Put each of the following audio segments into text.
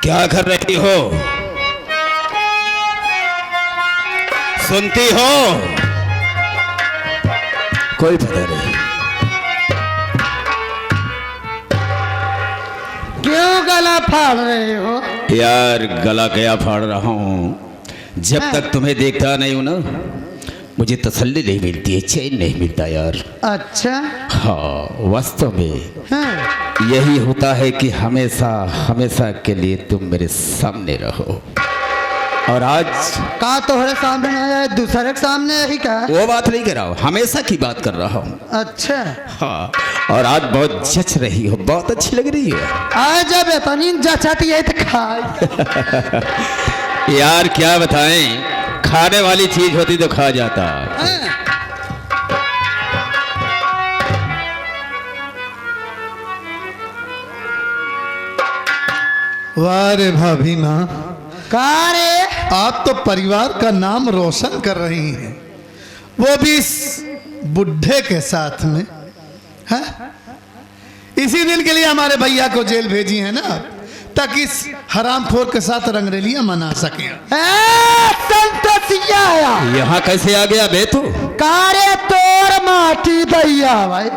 क्या कर रही हो? सुनती हो? कोई पता नहीं। क्यों गला फाड़ रहे हो? यार गला क्या फाड़ रहा हूँ? जब तक तुम्हें देखता नहीं हूं ना, मुझे तसल्ली नहीं मिलती है, चैन नहीं मिलता यार। अच्छा। हाँ, वास्तव में हाँ। यही होता है कि हमेशा हमेशा के लिए तुम मेरे सामने रहो। और आज का तोहरे सामने आया है, दूसरे के सामने ही का? वो बात नहीं कर रहा हूँ, हमेशा की बात कर रहा हूँ। अच्छा। हाँ, और आज बहुत जच रही हो, बहुत अच्छी लग रही है। आज जब इतनी जचती है तो खाए। यार क्या बताएं, खाने वाली चीज होती तो खा जाता। वाह रे भाभी माँ, का रे? आप तो परिवार का नाम रोशन कर रही हैं, वो भी इस बुढ़े के साथ में। है? इसी दिन के लिए हमारे भैया को जेल भेजी है ना, ताकि इस हरामखोर के साथ रंगरेलियां मना सके। संतोषिया यहाँ कैसे आ गया बे तू? कारे तोर माटी दैया भाई,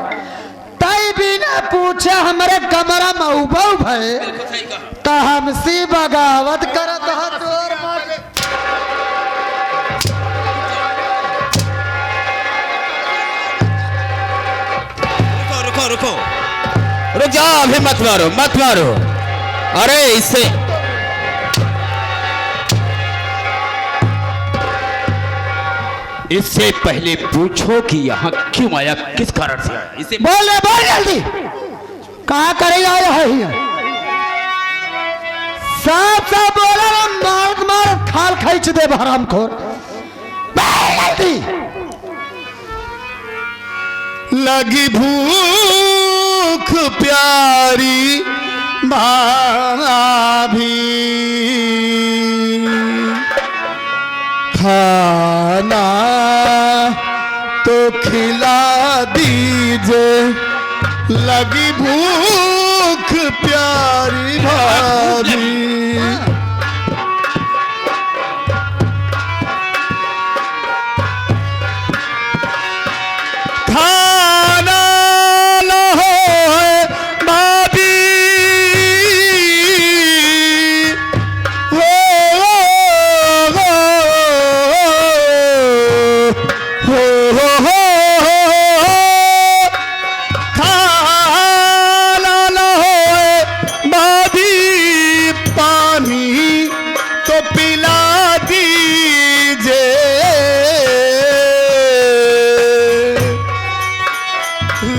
तई बिना पूछे हमारे कमरा मऊबऊ भाई तो हमसे बगावत करत हो तोर माटी। रुको रुको रुको, रुक जाओ, अभी मत मारो मत मारो। अरे इससे पहले पूछो कि यहाँ क्यों आया, किस कारण से आया? इसे बोले बोल जल्दी, कहाँ करे आया है ये? सब बोला ना, मार मार खाल खींच दे हरामखोर। बोल जल्दी। लगी भूख प्यारी भाभी, खाना तो खिला दीजिए। लगी भूख प्यारी भाभी, खाना लो भाभी, हो खाना लो भाभी, पानी तो पिला दीजिए।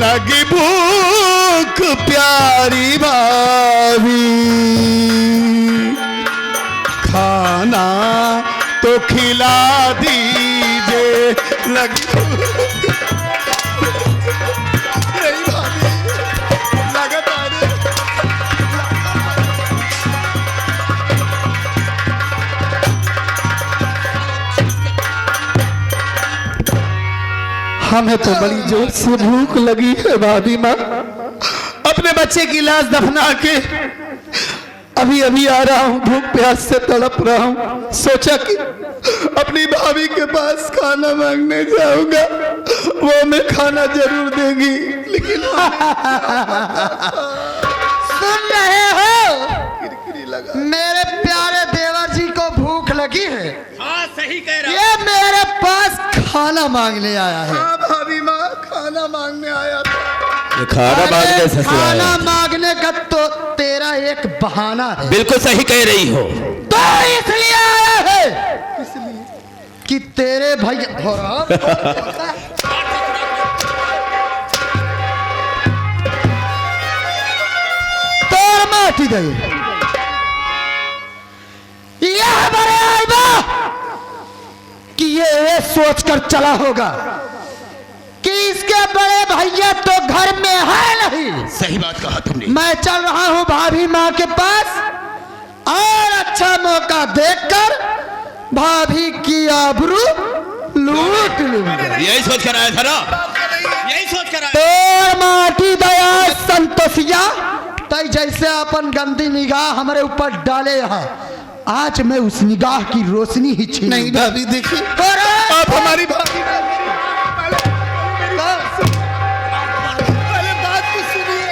लगी भूख प्यारी भाभी, खाना तो खिला दीजिए। लगी नहीं भाभी, लगातार हमें तो बड़ी जोर से भूख लगी है भाभी माँ। अपने बच्चे की लाश दफना के अभी अभी आ रहा हूँ, भूख प्यास से तड़प रहा हूँ। सोचा कि अपनी भाभी के पास खाना मांगने जाऊंगा, वो मैं खाना जरूर देंगी, लेकिन सुन रहे हो? मेरे प्यारे देवर जी को भूख लगी है। हाँ सही कह रहा। ये मेरे पास खाना मांगने आया है। हाँ भाभी माँ, खाना मांगने आया था। ये खाना मांगने से खाना मांगने का तो तेरा एक बहाना है। बिल्कुल सही कह रही हो। तो इसलिए आया है, इसलिए कि तेरे भैया हो रहा तोर माटी दे यह बड़े आइबा कि ये सोच कर चला होगा कि इसके बड़े भैया तो घर में है नहीं। सही बात कहा तुमने। मैं चल रहा हूँ भाभी माँ के पास और अच्छा मौका देखकर भाभी की आबरू लूट लूंगा। यही सोच कर आया था ना, यही सोच कर आया। तोर माटी दया संतोषिया तय जैसे अपन गंदी निगाह हमारे ऊपर डाले यहाँ, आज मैं उस निगाह की रोशनी ही छीन। नहीं भाभी देखिए, अरे! आप हमारी भाभी पहले बात तो सुनिए।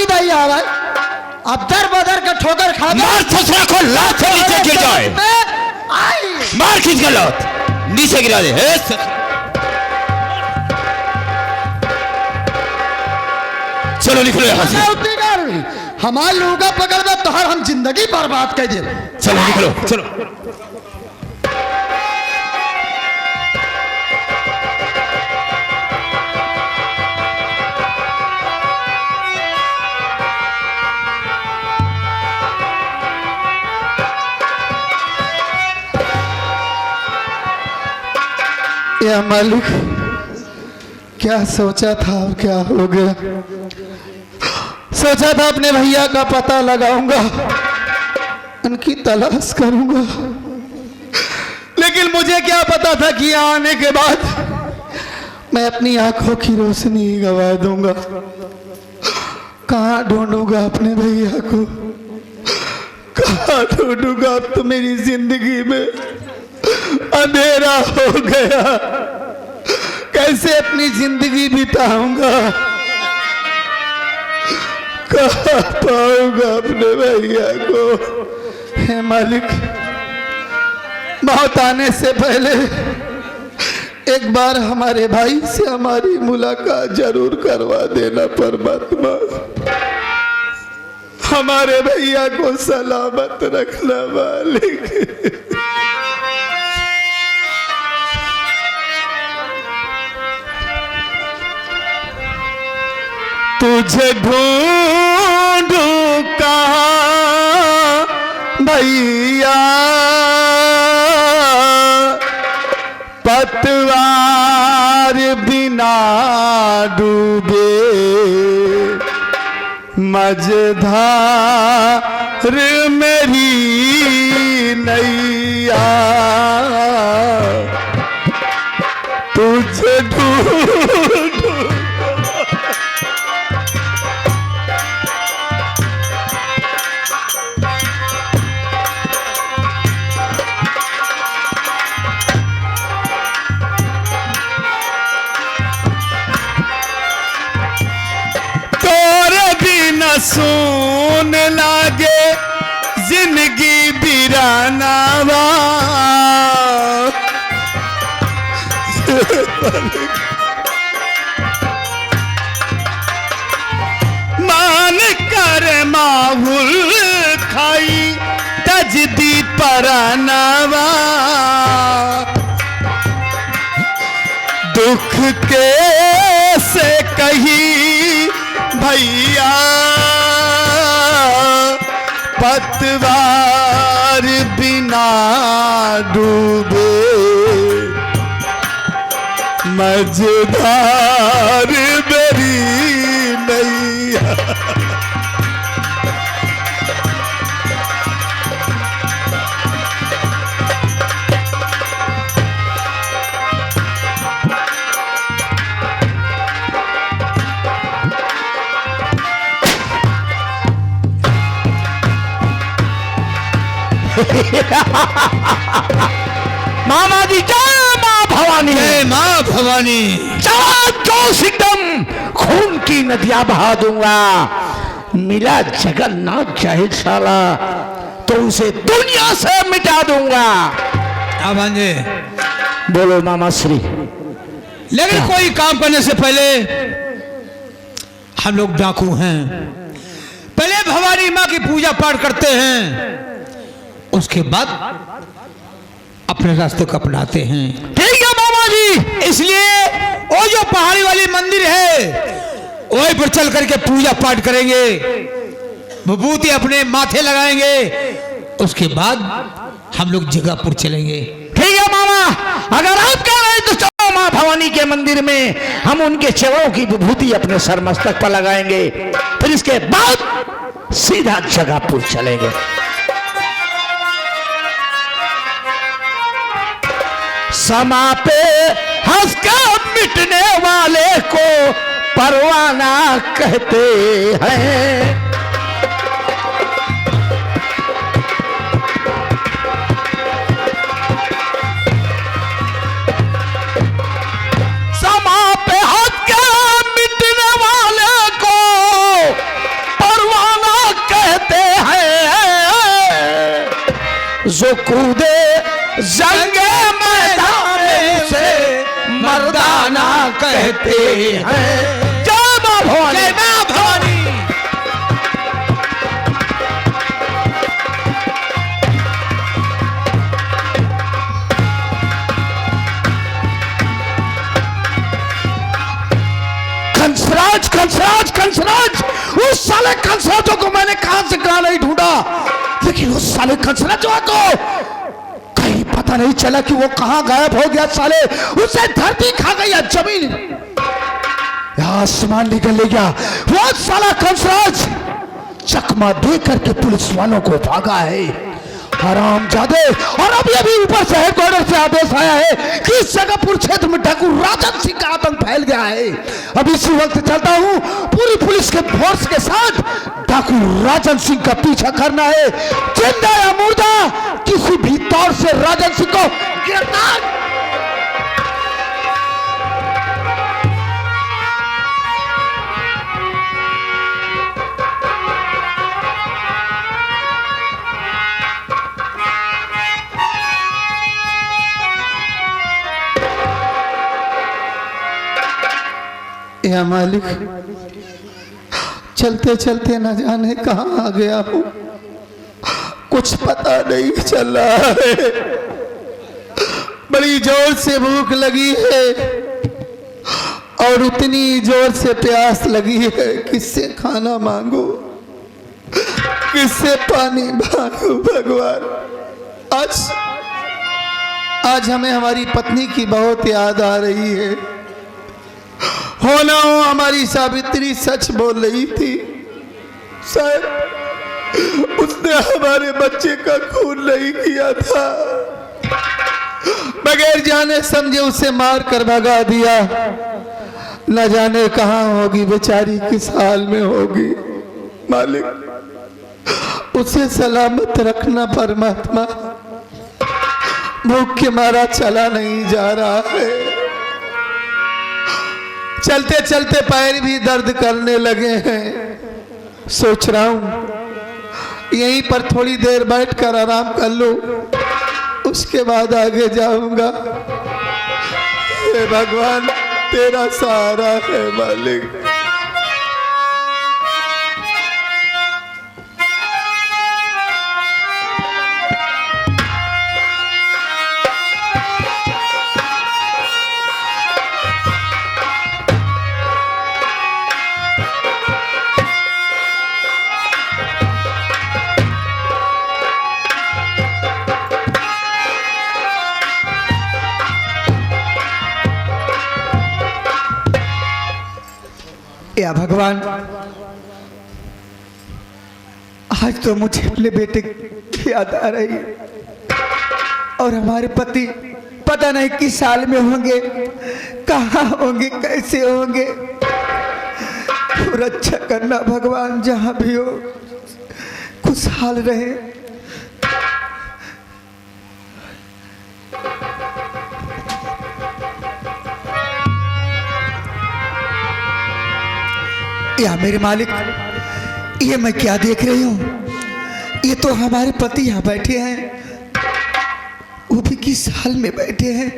दैया भाई, अब दर बदर का ठोकर खा मार ससुरा को लात से नीचे गिर जाए, मार खींच के लात नीचे गिरा दे। चलो निकलो यहाँ से। हमारे लोगों का पकड़ में तो हम जिंदगी बर्बाद कर दे। चलो निकलो चलो। या मालिक, क्या सोचा था अब क्या हो गया। सोचा था अपने भैया का पता लगाऊंगा, उनकी तलाश करूंगा, लेकिन मुझे क्या पता था कि यहाँ आने के बाद मैं अपनी आंखों की रोशनी गवा दूंगा। कहाँ ढूंढूंगा अपने भैया को, कहाँ ढूंढूंगा। अब तो मेरी जिंदगी में अंधेरा हो गया, कैसे अपनी जिंदगी बिताऊंगा, कहाँ पाऊंगा अपने भैया को। हे मालिक, मौत आने से पहले एक बार हमारे भाई से हमारी मुलाकात जरूर करवा देना परमात्मा। हमारे भैया को सलामत रखना मालिक। तुझे ढूंढूं कहाँ भैया, पतवार बिना डूबे मझधार मेरी नैया। तुझे ढूंढूं सुन लागे जिंदगी बिरानावा। मान कर माहुल खाई तजदी परानावा। दुख के से कही भैया, पतवार बिना डूबे मझधार मेरी नैया। मामा जी जय माँ भवानी, जय माँ भवानी। जोश एकदम खून की नदियां बहा दूंगा। मिला जगन्नाथ जाहिर साला तो उसे दुनिया से मिटा दूंगा। भांजे बोलो मामा श्री। लेकिन कोई काम करने से पहले हम लोग डाकू हैं, पहले भवानी माँ की पूजा पाठ करते हैं, उसके बाद अपने रास्ते को अपनाते हैं। ठीक है मामा जी। इसलिए वो जो पहाड़ी वाली मंदिर है वहीं पर चल करके पूजा पाठ करेंगे, विभूति अपने माथे लगाएंगे, उसके बाद हम लोग जगहपुर चलेंगे। ठीक है मामा, अगर आप कह रहे हैं तो जाओ माँ भवानी के मंदिर में, हम उनके चरणों की विभूति अपने सर मस्तक पर लगाएंगे, फिर इसके बाद सीधा जगापुर चलेंगे। समा पे हंस कर मिटने वाले को परवाना कहते हैं। समा पे हंस कर मिटने वाले को परवाना कहते हैं। जो कूदे जंगे मैदान से मर्दाना कहते हैं। जय मां भवानी, जय मां भवानी। कंसराज कंसराज कंसराज, उस साले कंसराजों को मैंने कहां से कहां नहीं ढूंढा, लेकिन उस साले कंसराजों को पता नहीं चला कि वो कहां गायब हो गया। साले उसे धरती खा गई या जमीन या आसमान निकल ले गया। वो साला कंसराज चकमा दे करके पुलिस वालों को भागा है, हरामजादे। और अभी अभी ऊपर से हेडक्वार्टर से आदेश आया है कि इस जगहपुर क्षेत्र में डाकू राजन सिंह का आतंक फैल गया है। अब इसी वक्त चलता हूं, पूरी पुलिस के फोर्स के साथ डाकू राजन सिंह का पीछा करना है। जिंदा या मुर्दा, किसी भी तौर से राजन सिंह को गिरफ्तार। या मालिक, चलते चलते न जाने कहां आ गया हूं, कुछ पता नहीं चल रहा है। बड़ी जोर से भूख लगी है और उतनी जोर से प्यास लगी है। किससे खाना मांगू, किससे पानी मांगू भगवान। आज हमें हमारी पत्नी की बहुत याद आ रही है। हो ना हो हमारी सावित्री सच बोल रही थी। शायद उसने हमारे बच्चे का खून नहीं किया था, बगैर जाने समझे उसे मार कर भगा दिया। न जाने कहां होगी बेचारी, किस हाल में होगी। मालिक उसे सलामत रखना परमात्मा। भूख के मारा चला नहीं जा रहा है। चलते चलते पैर भी दर्द करने लगे हैं। सोच रहा हूं यहीं पर थोड़ी देर बैठकर आराम कर लूं, उसके बाद आगे जाऊंगा। हे भगवान, तेरा सहारा है मालिक। या भगवान, आज तो मुझे अपने बेटे की याद आ रही है और हमारे पति पता नहीं किस हाल में होंगे, कहाँ होंगे, कैसे होंगे। रक्षा करना भगवान, जहाँ भी हो खुशहाल रहे। या मेरे मालिक, ये मैं क्या देख रही हूँ? ये तो हमारे पति यहाँ बैठे हैं, वो भी किस हाल में बैठे हैं।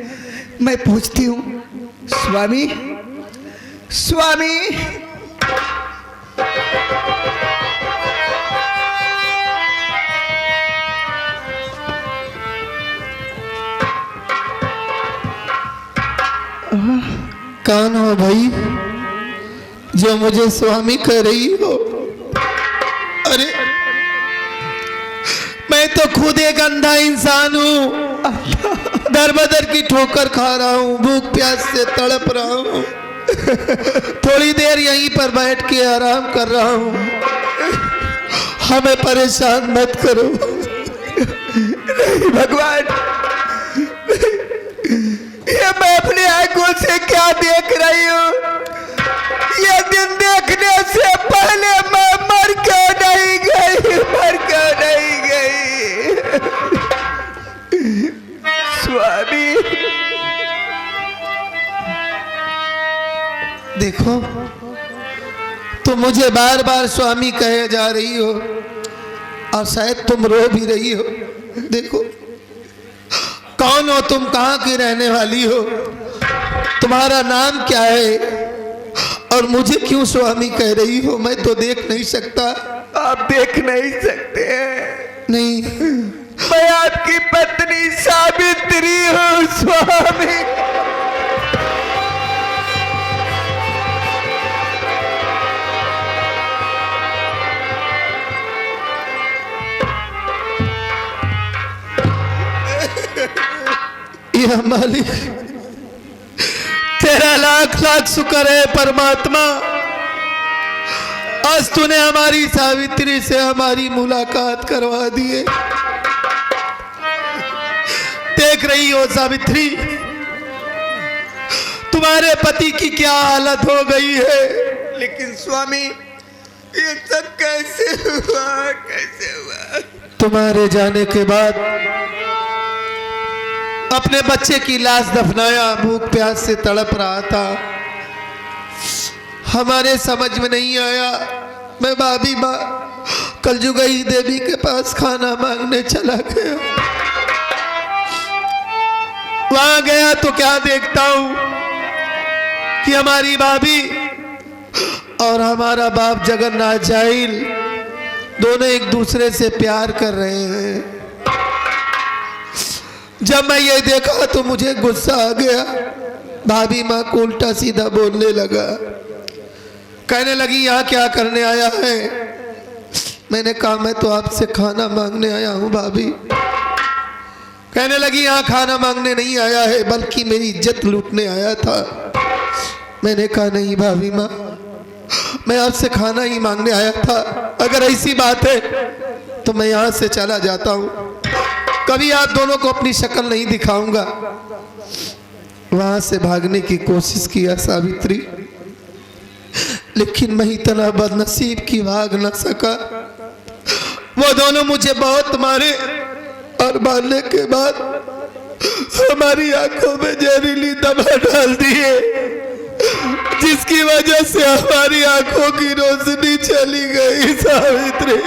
मैं पूछती हूँ, स्वामी स्वामी। कौन हो भाई जो मुझे स्वामी कह रही हो? अरे मैं तो खुद एक अंधा इंसान हूँ, दर बदर की ठोकर खा रहा हूँ, भूख प्यास से तड़प रहा हूँ। थोड़ी देर यहीं पर बैठ के आराम कर रहा हूँ, हमें परेशान मत करो। नहीं भगवान, ये मैं अपनी आंखों से क्या देख रही हूँ? ये दिन देखने से पहले मैं मर क्यों नहीं गई, मर क्यों नहीं गई? स्वामी देखो, तुम मुझे बार बार स्वामी कहे जा रही हो और शायद तुम रो भी रही हो। देखो, कौन हो तुम, कहाँ की रहने वाली हो, तुम्हारा नाम क्या है और मुझे क्यों स्वामी कह रही हो? मैं तो देख नहीं सकता। आप देख नहीं सकते हैं? नहीं, मैं आपकी पत्नी सावित्री हूँ स्वामी। यह मालिक, तेरा लाख लाख शुक्र है परमात्मा, आज तूने हमारी सावित्री से हमारी मुलाकात करवा दी है। देख रही हो सावित्री, तुम्हारे पति की क्या हालत हो गई है। लेकिन स्वामी, ये सब कैसे हुआ, कैसे हुआ? तुम्हारे जाने के बाद अपने बच्चे की लाश दफनाया, भूख प्यास से तड़प रहा था, हमारे समझ में नहीं आया। मैं भाभी माँ कलजुगई देवी के पास खाना मांगने चला गया। वहां गया तो क्या देखता हूं कि हमारी भाभी और हमारा बाप जगन्नाथ जाहिल दोनों एक दूसरे से प्यार कर रहे हैं। जब मैं ये देखा तो मुझे गुस्सा आ गया। भाभी माँ को उल्टा सीधा बोलने लगा, कहने लगी यहाँ क्या करने आया है। मैंने कहा मैं तो आपसे खाना मांगने आया हूँ भाभी। कहने लगी यहाँ खाना मांगने नहीं आया है, बल्कि मेरी इज्जत लूटने आया था। मैंने कहा नहीं भाभी माँ, मैं आपसे खाना ही मांगने आया था। अगर ऐसी बात है तो मैं यहाँ से चला जाता हूँ, कभी आप दोनों को अपनी शक्ल नहीं दिखाऊंगा। वहां से भागने की कोशिश किया सावित्री, लेकिन मैं इतना बदनसीब कि भाग न सका। वो दोनों मुझे बहुत मारे और मारने के बाद हमारी आंखों में जहरीली दवा डाल दिए, जिसकी वजह से हमारी आंखों की रोशनी चली गई सावित्री।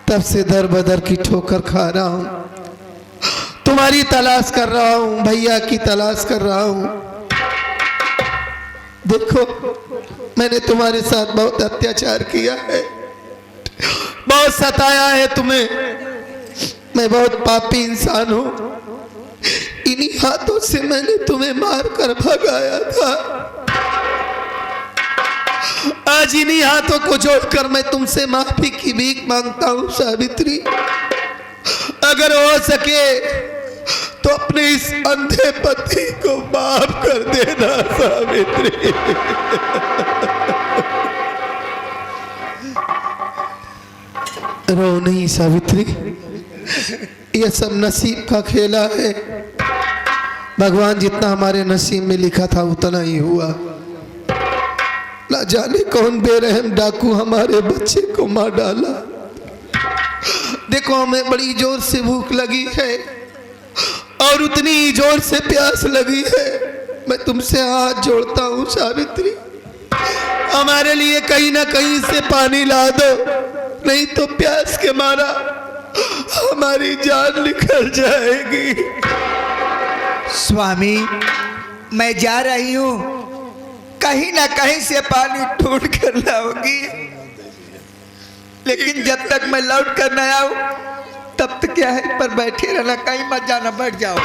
तब से दर बदर की ठोकर खा रहा हूं, तुम्हारी तलाश कर रहा हूं, भैया की तलाश कर रहा हूं। देखो, मैंने तुम्हारे साथ बहुत अत्याचार किया है, बहुत सताया है तुम्हें। मैं बहुत पापी इंसान हूं। इन्हीं हाथों से मैंने तुम्हें मार कर भगाया था। आज इन्हीं हाथों को जोड़कर मैं तुमसे माफी की भीख मांगता हूं सावित्री। अगर हो सके तो अपने इस अंधे पति को माफ कर देना सावित्री। रो नहीं सावित्री, यह सब नसीब का खेला है। भगवान जितना हमारे नसीब में लिखा था उतना ही हुआ। ना जाने कौन बेरहम डाकू हमारे बच्चे को मार डाला। देखो, हमें बड़ी जोर से भूख लगी है और उतनी ही जोर से प्यास लगी है। मैं तुमसे हाथ जोड़ता हूँ सावित्री, हमारे लिए कहीं ना कहीं से पानी ला दो, नहीं तो प्यास के मारा हमारी जान निकल जाएगी। स्वामी, मैं जा रही हूँ, कहीं ना कहीं से पानी ढूंढ कर लाऊंगी, लेकिन जब तक मैं लौट कर न आऊं तब तक क्या है पर बैठे रहना, कहीं मत जाना, बैठ जाओ।